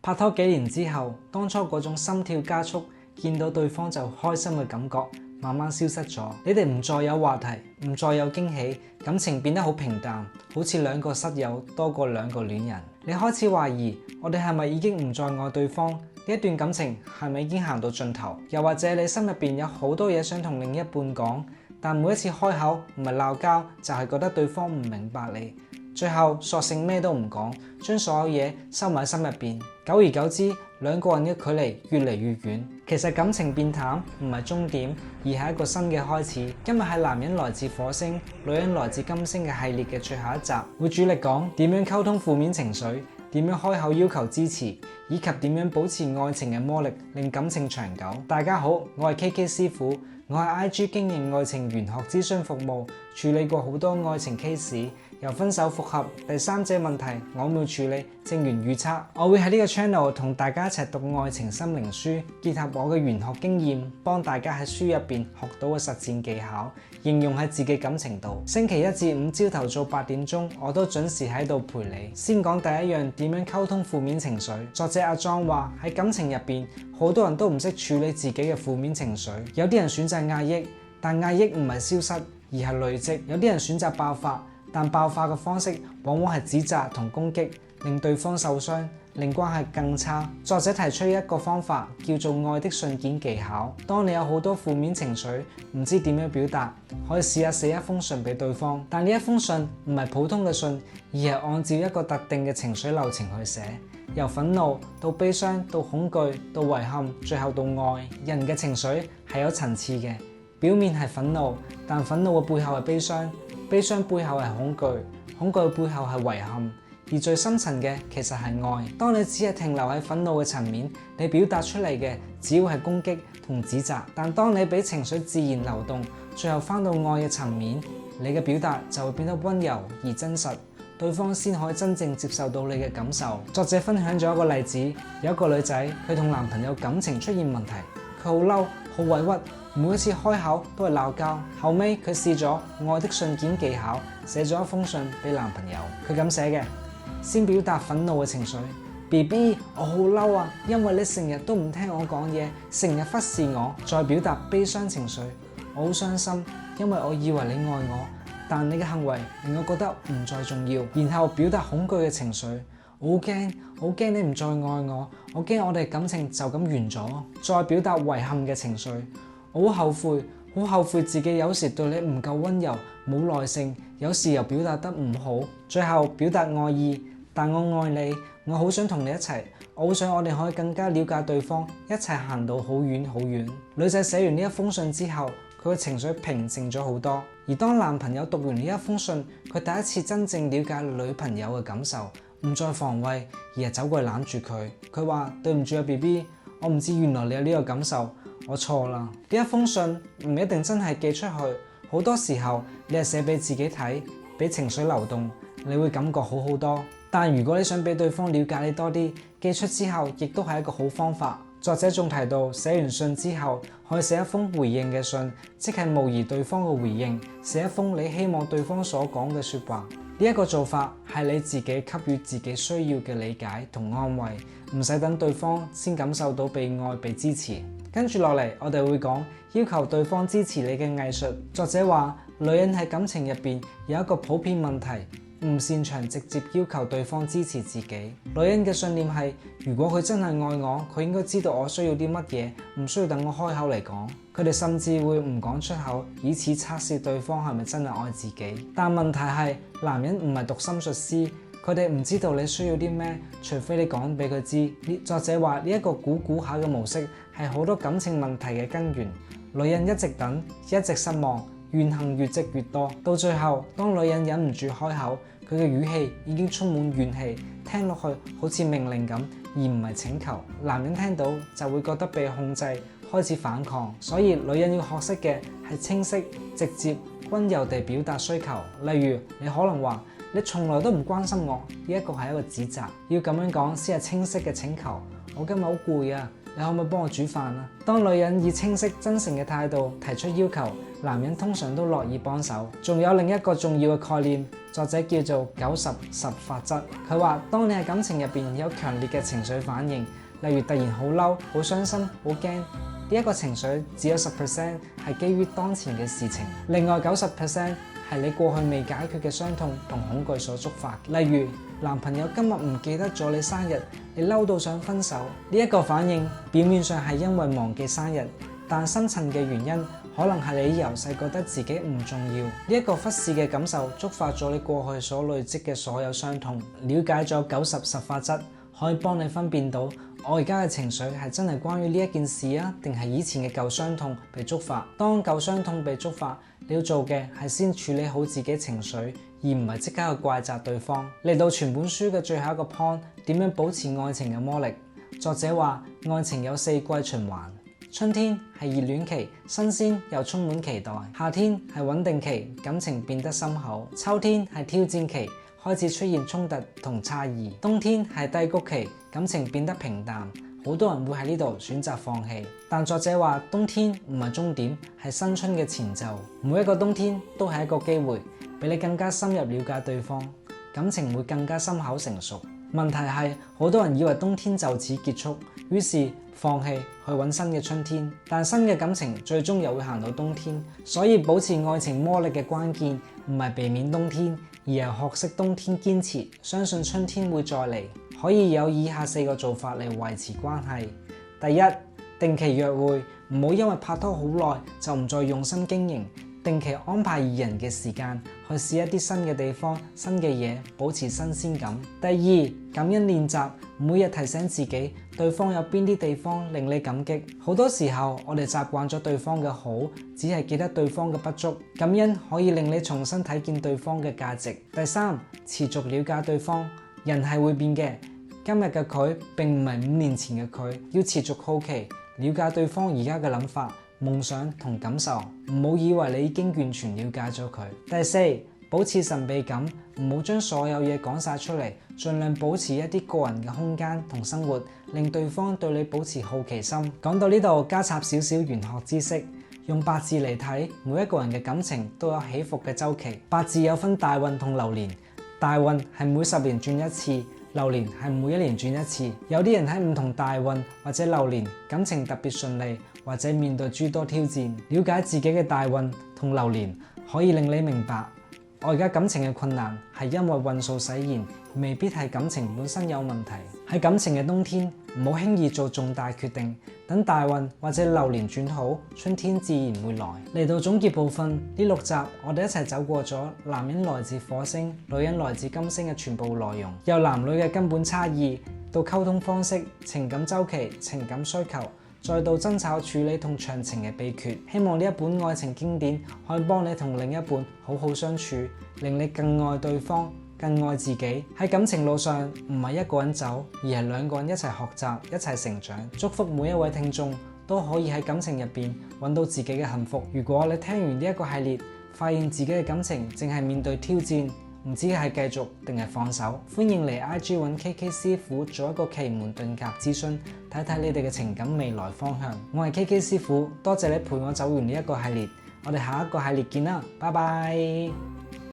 拍拖幾年之後，當初嗰種心跳加速，見到對方就開心嘅感覺，慢慢消失咗。你哋唔再有話題，唔再有驚喜，感情變得好平淡，好似兩個室友多過兩個戀人。你開始懷疑，我哋係咪已經唔再愛對方？呢一段感情係咪已經行到盡頭？又或者你心入邊有好多嘢想同另一半講，但每一次開口唔係鬧交，就係覺得對方唔明白你。最後索性咩都唔講，將所有嘢收埋喺心入邊。久而久之，兩個人嘅距離越嚟越遠。其實感情變淡唔係終點，而係一個新嘅開始。今日係男人來自火星，女人來自金星嘅系列嘅最後一集，會主力講點樣溝通負面情緒，點樣開口要求支持，以及點樣保持愛情嘅魔力，令感情長久。大家好，我係 KK 師傅，我係 IG 經營愛情玄學諮詢服務，處理過好多愛情 case。由分手復合、第三者問題，我會處理，正緣預測。我會喺呢個 channel 同大家一齊讀愛情心靈書，結合我嘅玄學經驗，幫大家喺書入邊學到嘅實戰技巧，應用喺自己感情度。星期一至五朝頭早8點鐘，我都準時喺度陪你。先講第一樣，點樣溝通負面情緒。作者阿莊話喺感情入邊，好多人都唔識處理自己嘅負面情緒。有啲人選擇壓抑，但壓抑唔係消失，而係累積。有啲人選擇爆發，但爆發嘅方式往往係指責同攻擊，令對方受傷，令關係更差。作者提出一個方法，叫做愛的信件技巧。當你有好多負面情緒，唔知點樣表達，可以試下寫一封信俾對方。但呢一封信唔係普通嘅信，而係按照一個特定嘅情緒流程去寫，由憤怒到悲傷到恐懼到遺憾，最後到愛。人嘅情緒係有層次嘅，表面係憤怒，但憤怒嘅背後係悲傷。悲傷背後係恐懼，恐懼背後係遺憾，而最深層嘅其實係愛。當你只係停留喺憤怒嘅層面，你表達出嚟嘅只會係攻擊同指責。但當你俾情緒自然流動，最後翻到愛嘅層面，你嘅表達就會變得溫柔而真實，對方先可以真正接受到你嘅感受。作者分享咗一個例子，有一個女仔，佢同男朋友感情出現問題，佢好嬲，好委屈。每一次開口都係鬧交，後尾佢試咗愛的信件技巧，寫咗一封信俾男朋友。佢咁寫嘅：先表達憤怒嘅情緒 ，BB 我好嬲啊，因為你成日都唔聽我講嘢，成日忽視我。再表達悲傷情緒，我好傷心，因為我以為你愛我，但你嘅行為令我覺得唔再重要。然後表達恐懼嘅情緒，我好驚，好驚你唔再愛我，我驚我哋感情就咁完咗。再表達遺憾嘅情緒。我好後悔，好後悔自己有時對你唔夠溫柔，冇耐性，有時又表達得唔好。最後表達愛意，但我愛你，我好想同你一齊，我好想我哋可以更加了解對方，一齊行到好遠好遠。女仔寫完呢一封信之後，佢嘅情緒平靜咗好多。而當男朋友讀完呢一封信，佢第一次真正了解女朋友嘅感受，唔再防衛，而係走過嚟攬住佢。佢話：對唔住啊 BB， 我唔知原來你有呢個感受。我錯啦，呢一封信唔一定真係寄出去，好多時候你係寫俾自己睇，俾情緒流動，你會感覺好好多。但如果你想俾對方了解你多啲，寄出之後亦都係一個好方法。作者仲提到，寫完信之後可以寫一封回應嘅信，即係模擬對方嘅回應，寫一封你希望對方所講嘅說話。呢一個做法係你自己給予自己需要嘅理解同安慰，唔使等對方先感受到被愛被支持。跟住落嚟，我哋會講要求對方支持你嘅藝術。作者話，女人喺感情入邊有一個普遍問題，唔擅長直接要求對方支持自己。女人嘅信念係，如果佢真係愛我，佢應該知道我需要啲乜嘢，唔需要等我開口嚟講。佢哋甚至會唔講出口，以此測試對方係咪真係愛自己。但問題係，男人唔係讀心術師。佢哋唔知道你需要啲咩，除非你講俾佢知。作者話呢一個估下嘅模式係好多感情問題嘅根源。女人一直等，一直失望，怨恨越積越多，到最後當女人忍唔住開口，佢嘅語氣已經充滿怨氣，聽落去好似命令咁，而唔係請求。男人聽到就會覺得被控制，開始反抗。所以女人要學識嘅係清晰、直接、溫柔地表達需求。例如你可能話：你從來都唔關心我，呢一個係一個指責。要咁樣講先係清晰嘅請求。我今日好攰啊，你可唔可以幫我煮飯啊？當女人以清晰真誠嘅態度提出要求，男人通常都樂意幫手。仲有另一個重要嘅概念，作者叫做90-10法則。佢話當你喺感情入邊有強烈嘅情緒反應，例如突然好嬲、好傷心、好驚，呢一個情緒只有10% 係基於當前嘅事情，另外90% 係你過去未解決嘅傷痛同恐懼所觸發。例如男朋友今日唔記得咗你生日，你嬲到想分手。呢一個反應表面上係因為忘記生日，但深層嘅原因可能係你由細覺得自己唔重要。呢一個忽視嘅感受觸發咗你過去所累積嘅所有傷痛。了解咗90-10法則，可以幫你分辨到我而家嘅情緒係真係關於呢一件事啊，定係以前嘅舊傷痛被觸發。當舊傷痛被觸發，你要做嘅係先處理好自己情緒，而唔係即刻去怪責對方。嚟到全本書嘅最後一個 point， 點樣保持愛情嘅魔力？作者話愛情有4季循環，春天係熱戀期，新鮮又充滿期待；夏天係穩定期，感情變得深厚；秋天係挑戰期，開始出現衝突同差異；冬天係低谷期，感情變得平淡。好多人會喺呢度選擇放棄，但作者話冬天唔係終點，係新春嘅前奏。每一個冬天都係一個機會，俾你更加深入了解對方，感情會更加深厚成熟。問題係好多人以為冬天就此結束，於是放棄去揾新嘅春天，但新嘅感情最終又會行到冬天。所以保持愛情魔力嘅關鍵唔係避免冬天，而係學識冬天堅持，相信春天會再嚟。可以有以下4個做法嚟維持關係。第一，定期約會，唔好因為拍拖好耐就唔再用心經營。定期安排2人嘅時間去試一啲新嘅地方、新嘅嘢，保持新鮮感。第二，感恩練習，每日提醒自己對方有邊啲地方令你感激。好多時候我哋習慣咗對方嘅好，只係記得對方嘅不足。感恩可以令你重新睇見對方嘅價值。第三，持續了解對方。人係會變嘅，今日嘅佢並唔係5年前嘅佢，要持續好奇，了解對方而家嘅諗法、夢想同感受，唔好以為你已經完全了解咗佢。第四，保持神秘感，唔好將所有嘢講晒出嚟，盡量保持一啲個人嘅空間同生活，令對方對你保持好奇心。講到呢度，加插少少玄學知識，用八字嚟睇，每一個人嘅感情都有起伏嘅週期。八字有分大運同流年。大運係每10年轉一次，流年係每1年轉一次。有啲人喺唔同大運或者流年，感情特別順利，或者面對諸多挑戰。了解自己嘅大運同流年，可以令你明白，我而家感情嘅困難係因為運數使然，未必係感情本身有問題。喺感情嘅冬天，唔好輕易做重大決定，等大運或者流年轉好，春天自然會來。嚟到總結部分，呢6集我哋一齊走過咗男人來自火星、女人來自金星嘅全部內容，由男女嘅根本差異，到溝通方式、情感週期、情感需求，再到爭吵處理同長情嘅秘訣。希望呢一本愛情經典可以幫你同另一半好好相處，令你更愛對方，更愛自己。喺感情路上唔係一個人走，而係2個人一齊學習，一齊成長。祝福每一位聽眾都可以喺感情入邊揾到自己嘅幸福。如果你聽完呢一個系列，發現自己嘅感情正係面對挑戰，唔知係繼續定係放手，歡迎嚟 IG 揾 KK 師傅做一個奇門遁甲諮詢，睇睇你哋嘅情感未來方向。我係 KK 師傅，多謝你陪我走完呢一個系列，我哋下一個系列見啦，拜拜。